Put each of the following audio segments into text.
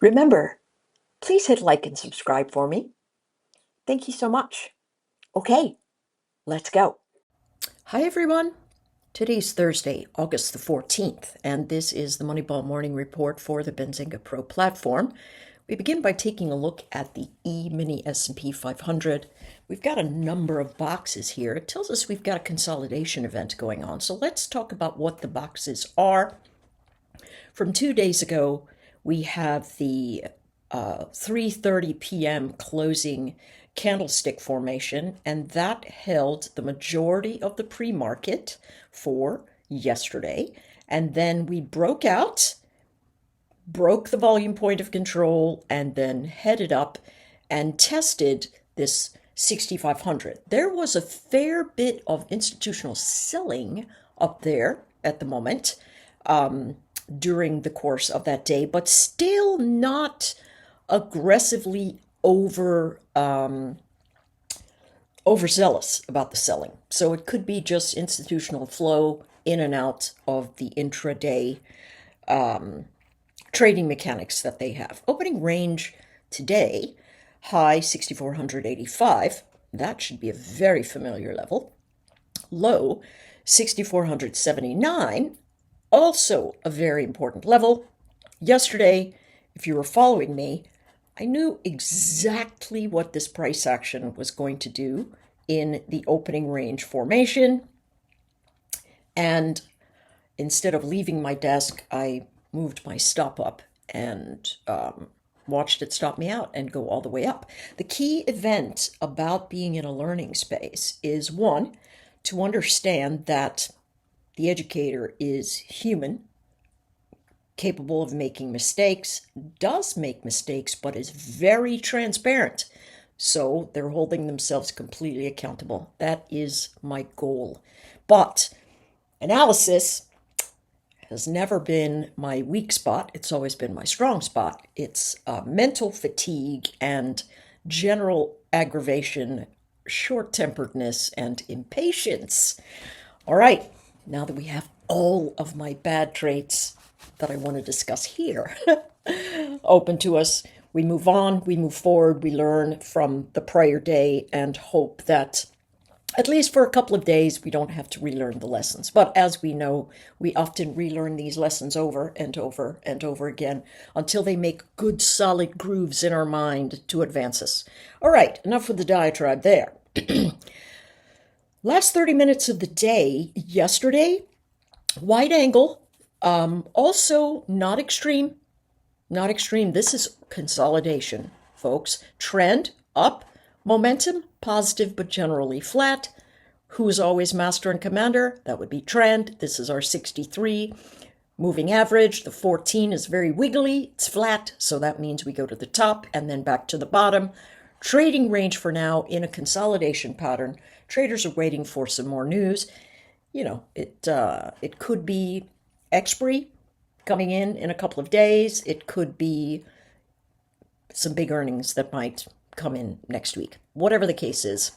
Remember, please hit like and subscribe for me. Thank you so much. Okay, let's go. Hi, everyone. Today's Thursday, August the 14th, and this is the Moneyball Morning Report for the Benzinga Pro platform. We begin by taking a look at the E-mini S&P 500. We've got a number of boxes here. It tells us we've got a consolidation event going on. So let's talk about what the boxes are. From 2 days ago, we have the 3:30 p.m. closing candlestick formation, and that held the majority of the pre-market for yesterday. And then we broke out, broke the volume point of control, and then headed up and tested this 6,500. There was a fair bit of institutional selling up there at the moment during the course of that day, but still not aggressively overzealous about the selling. So it could be just institutional flow in and out of the intraday trading mechanics that they have. Opening range today, high 6,485. That should be a very familiar level. Low 6,479. Also a very important level. Yesterday, if you were following me, I knew exactly what this price action was going to do in the opening range formation. And instead of leaving my desk, I moved my stop up and watched it stop me out and go all the way up. The key event about being in a learning space is, one, to understand that the educator is human, capable of making mistakes, does make mistakes, but is very transparent. So they're holding themselves completely accountable. That is my goal. But analysis has never been my weak spot. It's always been my strong spot. It's mental fatigue and general aggravation, short-temperedness, and impatience. All right. Now that we have all of my bad traits that I want to discuss here open to us, we move on, we move forward, we learn from the prior day and hope that at least for a couple of days we don't have to relearn the lessons. But as we know, we often relearn these lessons over and over and over again until they make good solid grooves in our mind to advance us. All right, enough with the diatribe there. Last 30 minutes of the day, yesterday, wide angle, also not extreme, not extreme. This is consolidation, folks. Trend, up, momentum, positive but generally flat. Who is always master and commander? That would be trend. This is our 63. Moving average, the 14 is very wiggly. It's flat, so that means we go to the top and then back to the bottom. Trading range for now in a consolidation pattern. Traders are waiting for some more news. You know, it could be expiry coming in a couple of days. It could be some big earnings that might come in next week. Whatever the case is.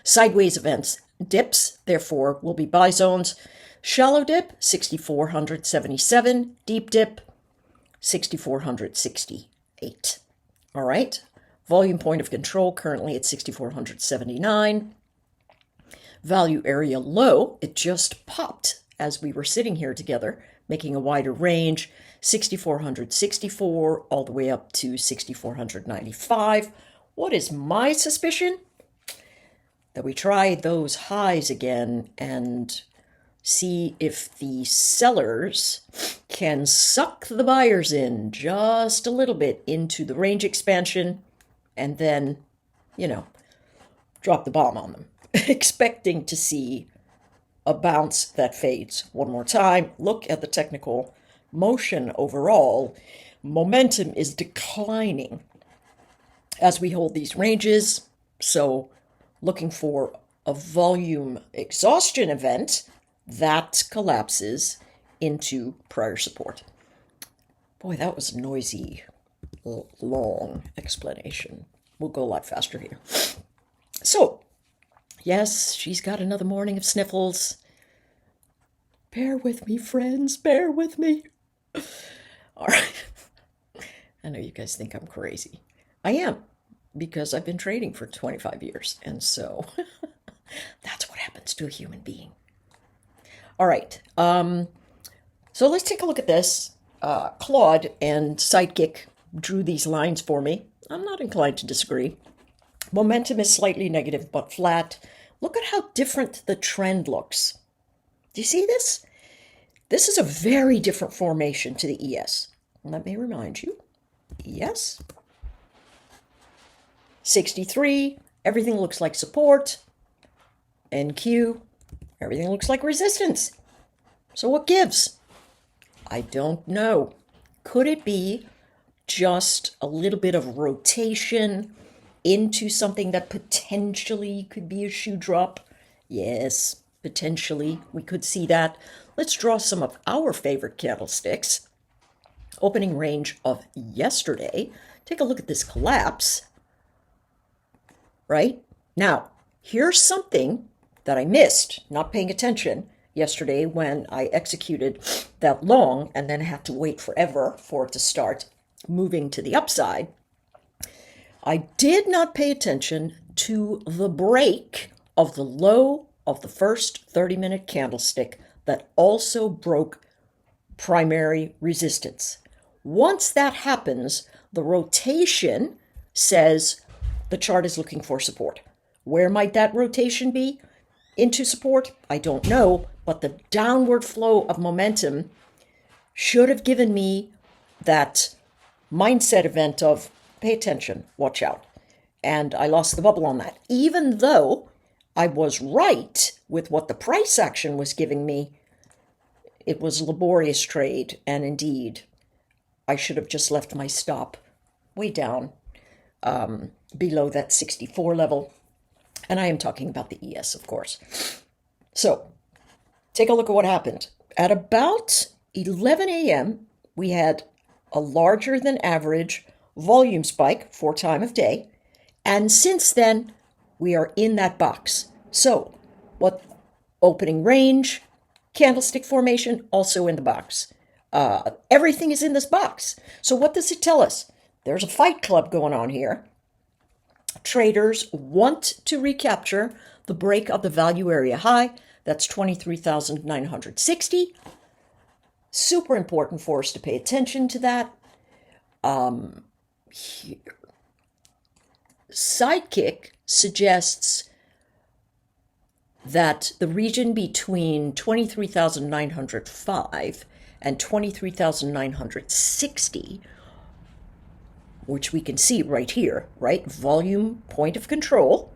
Sideways events, dips, therefore, will be buy zones. Shallow dip, 6,477. Deep dip, 6,468. All right. Volume point of control currently at 6,479. Value area low, it just popped as we were sitting here together, making a wider range, 6,464 all the way up to 6,495. What is my suspicion? That we try those highs again and see if the sellers can suck the buyers in just a little bit into the range expansion and then, drop the bomb on them. Expecting to see a bounce that fades. One more time, look at the technical motion overall. Momentum is declining as we hold these ranges. So looking for a volume exhaustion event that collapses into prior support. Boy, that was a noisy, long explanation. We'll go a lot faster here. So, yes, she's got another morning of sniffles. Bear with me, friends. Bear with me. All right. I know you guys think I'm crazy. I am, because I've been trading for 25 years. And so that's what happens to a human being. All right. So let's take a look at this. Claude and Sidekick drew these lines for me. I'm not inclined to disagree. Momentum is slightly negative but flat. Look at how different the trend looks. Do you see this? This is a very different formation to the ES. Let me remind you. ES. 63, everything looks like support. NQ, everything looks like resistance. So what gives? I don't know. Could it be just a little bit of rotation into something that potentially could be a shoe drop? Yes, potentially. We could see that. Let's draw some of our favorite candlesticks. Opening range of yesterday. Take a look at this collapse. Right? Now, here's something that I missed, not paying attention yesterday when I executed that long and then had to wait forever for it to start moving to the upside. I did not pay attention to the break of the low of the first 30-minute candlestick that also broke primary resistance. Once that happens, the rotation says the chart is looking for support. Where might that rotation be? Into support? I don't know, but the downward flow of momentum should have given me that mindset event of pay attention, watch out. And I lost the bubble on that. Even though I was right with what the price action was giving me, it was a laborious trade, and indeed, I should have just left my stop way down below that 64 level. And I am talking about the ES, of course. So, take a look at what happened. At about 11 a.m., we had a larger than average volume spike for time of day. And since then, we are in that box. So, what opening range, candlestick formation, also in the box. Everything is in this box. So what does it tell us? There's a fight club going on here. Traders want to recapture the break of the value area high. That's 23,960. Super important for us to pay attention to that. Here. Sidekick suggests that the region between 23,905 and 23,960, which we can see right here, right? Volume, point of control,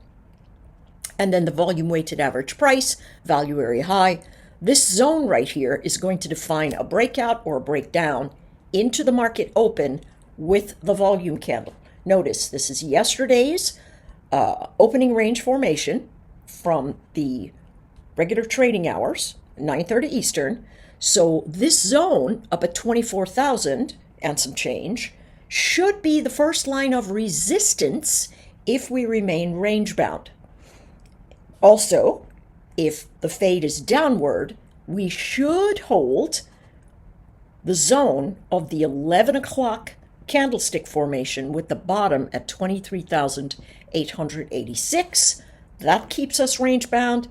and then the volume weighted average price, value area high. This zone right here is going to define a breakout or a breakdown into the market open with the volume candle. Notice this is yesterday's opening range formation from the regular trading hours, 9:30 Eastern. So this zone up at 24,000 and some change should be the first line of resistance if we remain range bound. Also, if the fade is downward, we should hold the zone of the 11 o'clock candlestick formation with the bottom at 23,886. That keeps us range bound.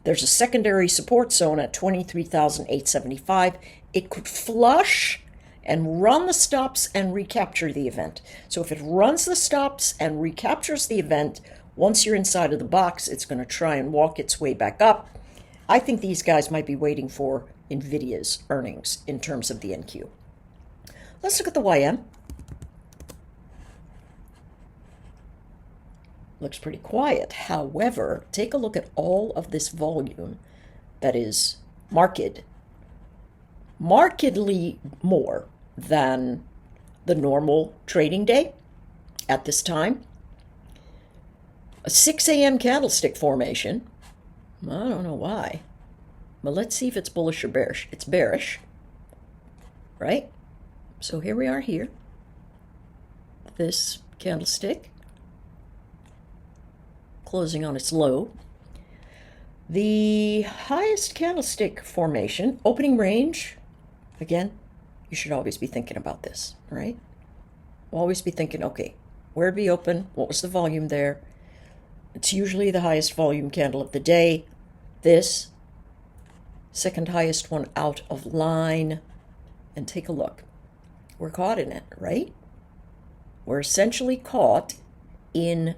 There's a secondary support zone at 23,875. It could flush and run the stops and recapture the event. So if it runs the stops and recaptures the event, once you're inside of the box, it's going to try and walk its way back up. I think these guys might be waiting for NVIDIA's earnings in terms of the NQ. Let's look at the YM. Looks pretty quiet. However, take a look at all of this volume that is markedly more than the normal trading day at this time. A 6 a.m. candlestick formation. I don't know why. But let's see if it's bullish or bearish. It's bearish, right? So here we are here. This candlestick closing on its low. The highest candlestick formation, opening range, again, you should always be thinking about this, right? always be thinking, okay, where did we open? What was the volume there? It's usually the highest volume candle of the day. This, second highest one out of line. And take a look. We're caught in it, right? We're essentially caught in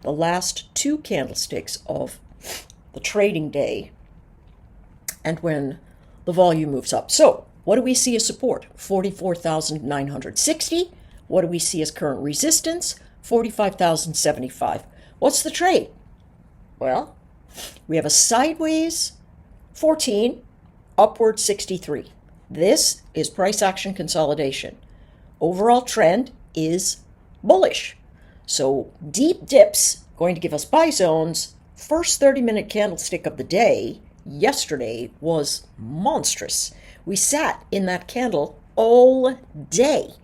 the last two candlesticks of the trading day and when the volume moves up. So what do we see as support? 44,960. What do we see as current resistance? 45,075. What's the trade? Well, we have a sideways 14, upward 63. This is price action consolidation. Overall trend is bullish. So deep dips going to give us buy zones. First 30-minute candlestick of the day yesterday was monstrous. We sat in that candle all day,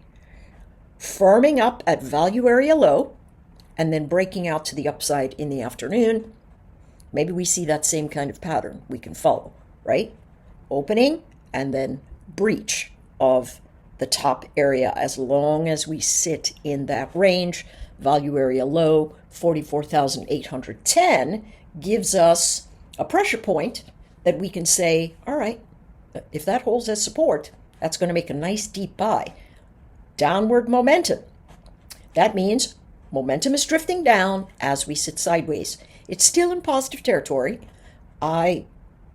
firming up at value area low and then breaking out to the upside in the afternoon. Maybe we see that same kind of pattern we can follow, right? Opening and then breach of the top area as long as we sit in that range. Value area low, 44,810, gives us a pressure point that we can say, all right, if that holds as support, that's going to make a nice deep buy. Downward momentum. That means momentum is drifting down as we sit sideways. It's still in positive territory. I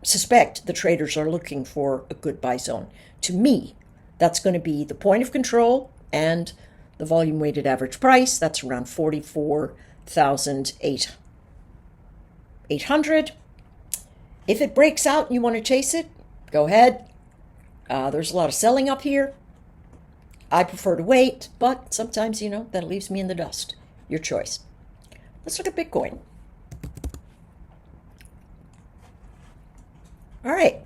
suspect the traders are looking for a good buy zone. To me, that's going to be the point of control and the volume weighted average price. That's around 44,800. If it breaks out and you want to chase it, go ahead. There's a lot of selling up here. I prefer to wait, but sometimes, that leaves me in the dust. Your choice. Let's look at Bitcoin. All right.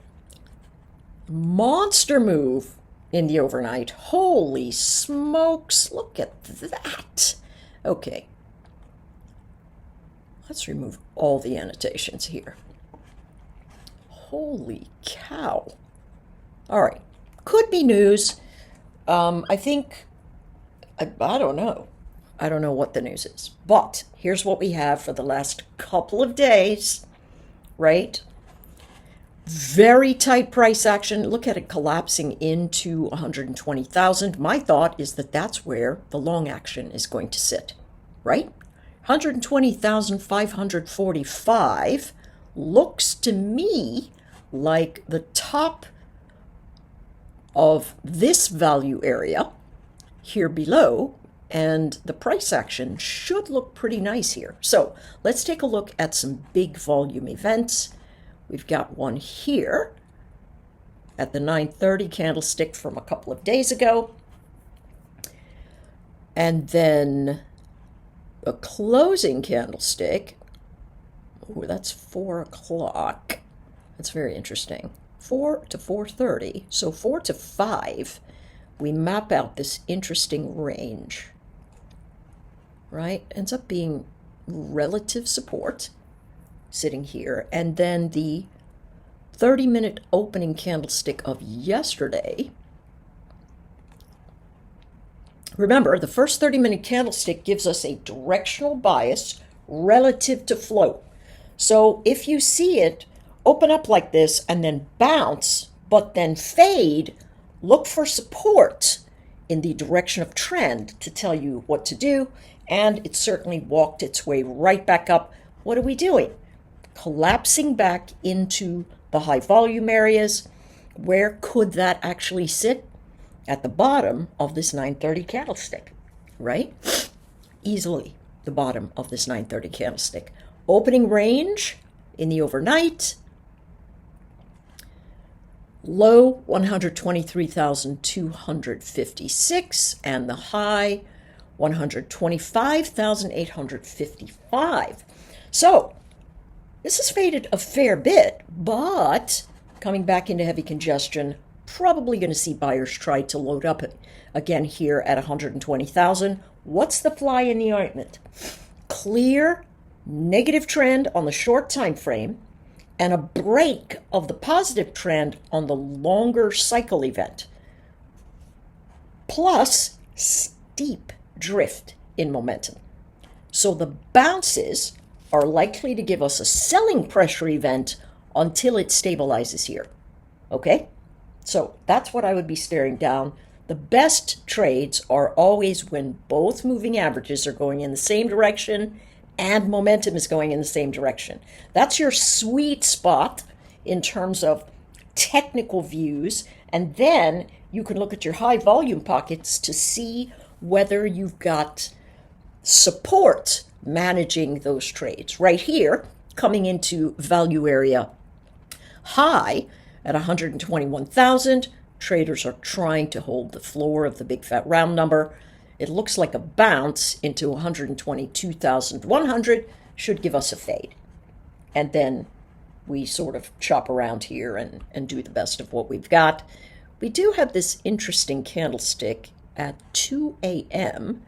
Monster move in the overnight. Holy smokes. Look at that. Okay. Let's remove all the annotations here. Holy cow. All right. Could be news. I think, I don't know. I don't know what the news is. But here's what we have for the last couple of days, right? Very tight price action. Look at it collapsing into 120,000. My thought is that that's where the long action is going to sit, right? 120,545 looks to me like the top of this value area here below, and the price action should look pretty nice here. So let's take a look at some big volume events. We've got one here at the 9:30 candlestick from a couple of days ago. And then a closing candlestick. Oh, that's 4 o'clock. That's very interesting. 4 to 4:30. So 4 to 5, we map out this interesting range, right? Ends up being relative support sitting here. And then the 30-minute opening candlestick of yesterday. Remember, the first 30-minute candlestick gives us a directional bias relative to flow. So if you see it open up like this and then bounce, but then fade, look for support in the direction of trend to tell you what to do. And it certainly walked its way right back up. What are we doing? Collapsing back into the high volume areas. Where could that actually sit? At the bottom of this 9:30 candlestick, right? Easily the bottom of this 9:30 candlestick. Opening range in the overnight. Low 123,256 and the high 125,855. So this has faded a fair bit, but coming back into heavy congestion, probably going to see buyers try to load up again here at 120,000. What's the fly in the ointment? Clear negative trend on the short time frame and a break of the positive trend on the longer cycle event. Plus, deep drift in momentum. So the bounces are likely to give us a selling pressure event until it stabilizes here. Okay? So that's what I would be staring down. The best trades are always when both moving averages are going in the same direction and momentum is going in the same direction. That's your sweet spot in terms of technical views. And then you can look at your high volume pockets to see whether you've got support managing those trades. Right here, coming into value area high at 121,000, traders are trying to hold the floor of the big fat round number. It looks like a bounce into 122,100 should give us a fade. And then we sort of chop around here and do the best of what we've got. We do have this interesting candlestick at 2 a.m.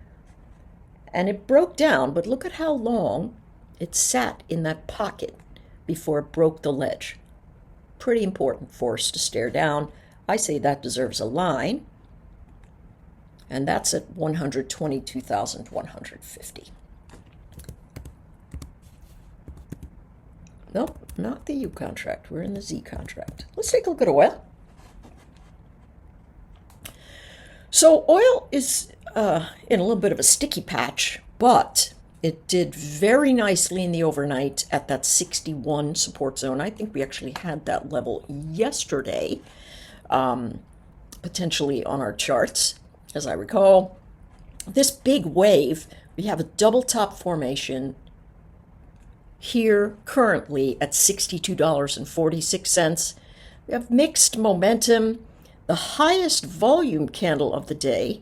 and it broke down, but look at how long it sat in that pocket before it broke the ledge. Pretty important for us to stare down. I say that deserves a line, and that's at 122,150. Nope, not the U contract. We're in the Z contract. Let's take a look at oil. So oil is in a little bit of a sticky patch, but it did very nicely in the overnight at that 61 support zone. I think we actually had that level yesterday, potentially on our charts, as I recall. This big wave, we have a double top formation here currently at $62.46. We have mixed momentum. The highest volume candle of the day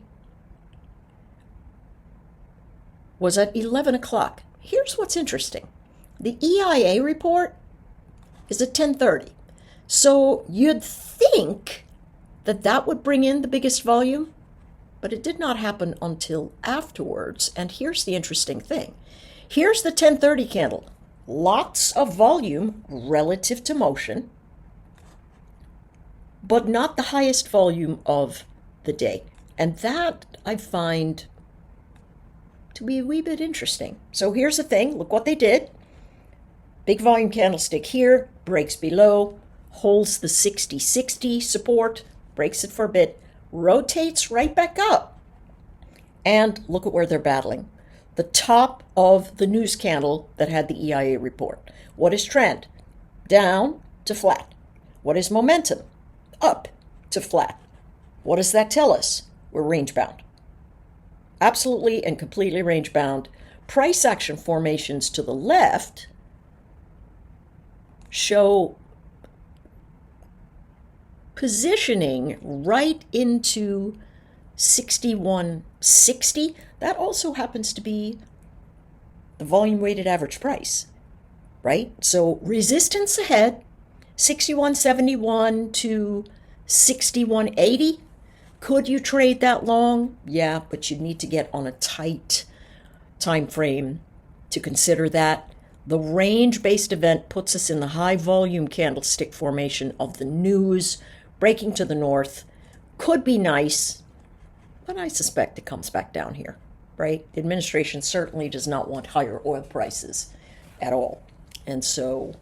was at 11 o'clock. Here's what's interesting. The EIA report is at 10:30. So you'd think that that would bring in the biggest volume, but it did not happen until afterwards. And here's the interesting thing. Here's the 10:30 candle. Lots of volume relative to motion, but not the highest volume of the day. And that I find to be a wee bit interesting. So here's the thing. Look what they did. Big volume candlestick here, breaks below, holds the 60-60 support, breaks it for a bit, rotates right back up. And look at where they're battling. The top of the news candle that had the EIA report. What is trend? Down to flat. What is momentum? Up to flat. What does that tell us? We're range bound. Absolutely and completely range bound. Price action formations to the left show positioning right into 61.60. That also happens to be the volume weighted average price, right? So resistance ahead, 61.71 to 61.80. Could you trade that long? Yeah, but you'd need to get on a tight time frame to consider that. The range-based event puts us in the high volume candlestick formation of the news, breaking to the north. Could be nice, but I suspect it comes back down here, right? The administration certainly does not want higher oil prices at all. And so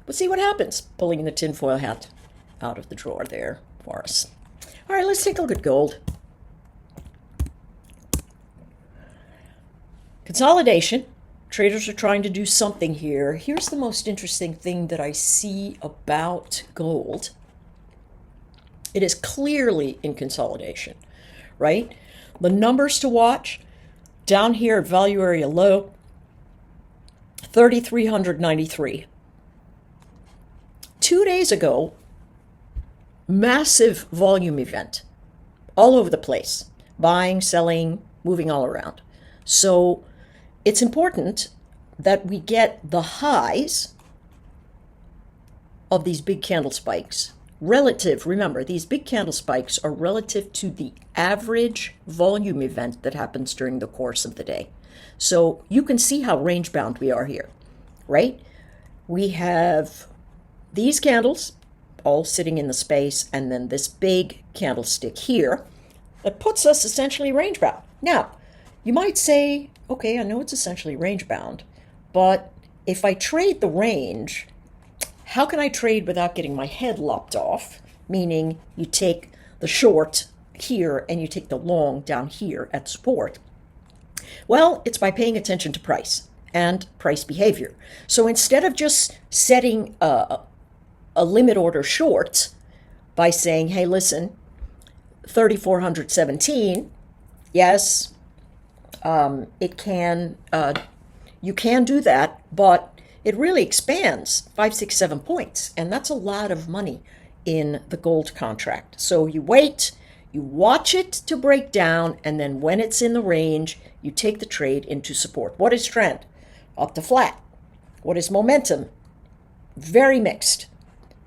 we'll see what happens, pulling the tinfoil hat out of the drawer there for us. All right, let's take a look at gold. Consolidation. Traders are trying to do something here. Here's the most interesting thing that I see about gold. It is clearly in consolidation, right? The numbers to watch, down here at value area low, 3,393. 2 days ago, massive volume event all over the place, buying, selling, moving all around. So it's important that we get the highs of these big candle spikes relative. Remember, these big candle spikes are relative to the average volume event that happens during the course of the day. So you can see how range bound we are here, right? We have these candles all sitting in the space, and then this big candlestick here that puts us essentially range bound. Now, you might say, okay, I know it's essentially range bound, but if I trade the range, how can I trade without getting my head lopped off? Meaning you take the short here and you take the long down here at support. Well, it's by paying attention to price and price behavior. So instead of just setting a limit order short by saying, hey, listen, 3,417, yes, it can, you can do that, but it really expands 5, 6, 7 points, and that's a lot of money in the gold contract. So you wait, you watch it to break down, and then when it's in the range, you take the trade into support. What is trend? Up to flat. What is momentum? Very mixed.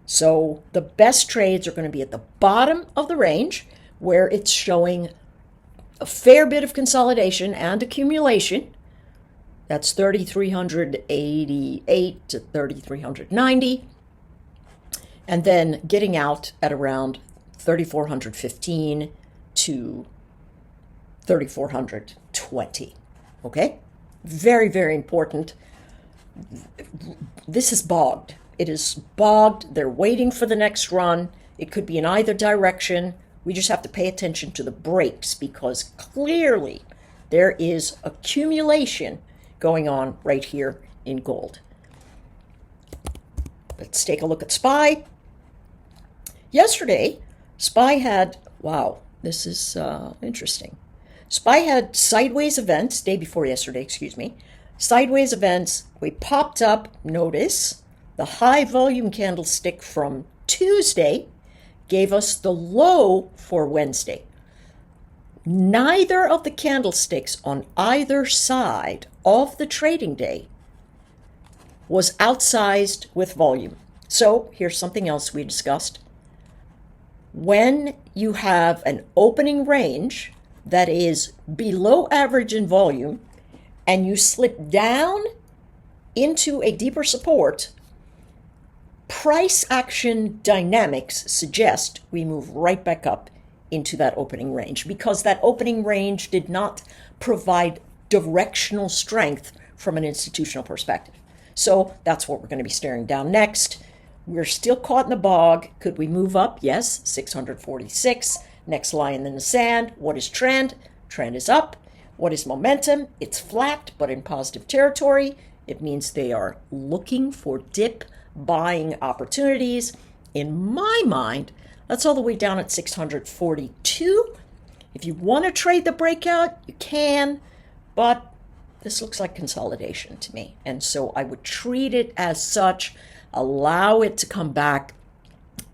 So the best trades are going to be at the bottom of the range, where it's showing a fair bit of consolidation and accumulation. That's 3,388 to 3,390. And then getting out at around 3,415 to 3,420. Okay? Very, very important. This is bogged. It is bogged. They're waiting for the next run. It could be in either direction. We just have to pay attention to the breaks because clearly there is accumulation going on right here in gold. Let's take a look at SPY. Yesterday, SPY had, wow, this is interesting. SPY had sideways events, day before yesterday, excuse me. Sideways events, we popped up, notice, the high volume candlestick from Tuesday gave us the low for Wednesday. Neither of the candlesticks on either side of the trading day was outsized with volume. So here's something else we discussed. When you have an opening range that is below average in volume and you slip down into a deeper support, price action dynamics suggest we move right back up into that opening range because that opening range did not provide directional strength from an institutional perspective. So that's what we're going to be staring down next. We're still caught in the bog. Could we move up? Yes, 646. Next line in the sand. What is trend? Trend is up. What is momentum? It's flat, but in positive territory. It means they are looking for dip buying opportunities. In my mind, that's all the way down at 642. If you want to trade the breakout, you can, but this looks like consolidation to me. And so I would treat it as such, allow it to come back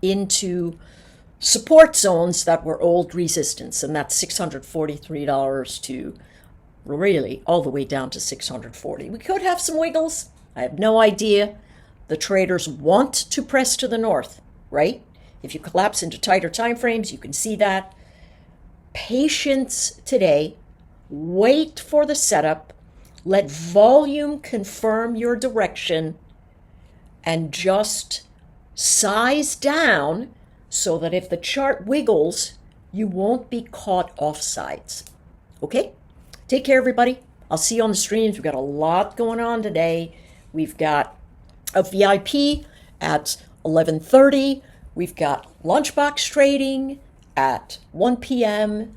into support zones that were old resistance, and that's $643 to really all the way down to 640. We could have some wiggles. I have no idea. The traders want to press to the north, right? If you collapse into tighter time frames, you can see that. Patience today. Wait for the setup. Let volume confirm your direction and just size down so that if the chart wiggles, you won't be caught off sides. Okay? Take care, everybody. I'll see you on the streams. We've got a lot going on today. We've got a VIP at 11:30. We've got lunchbox trading at 1 p.m.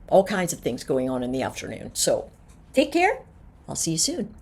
All kinds of things going on in the afternoon. So take care. I'll see you soon.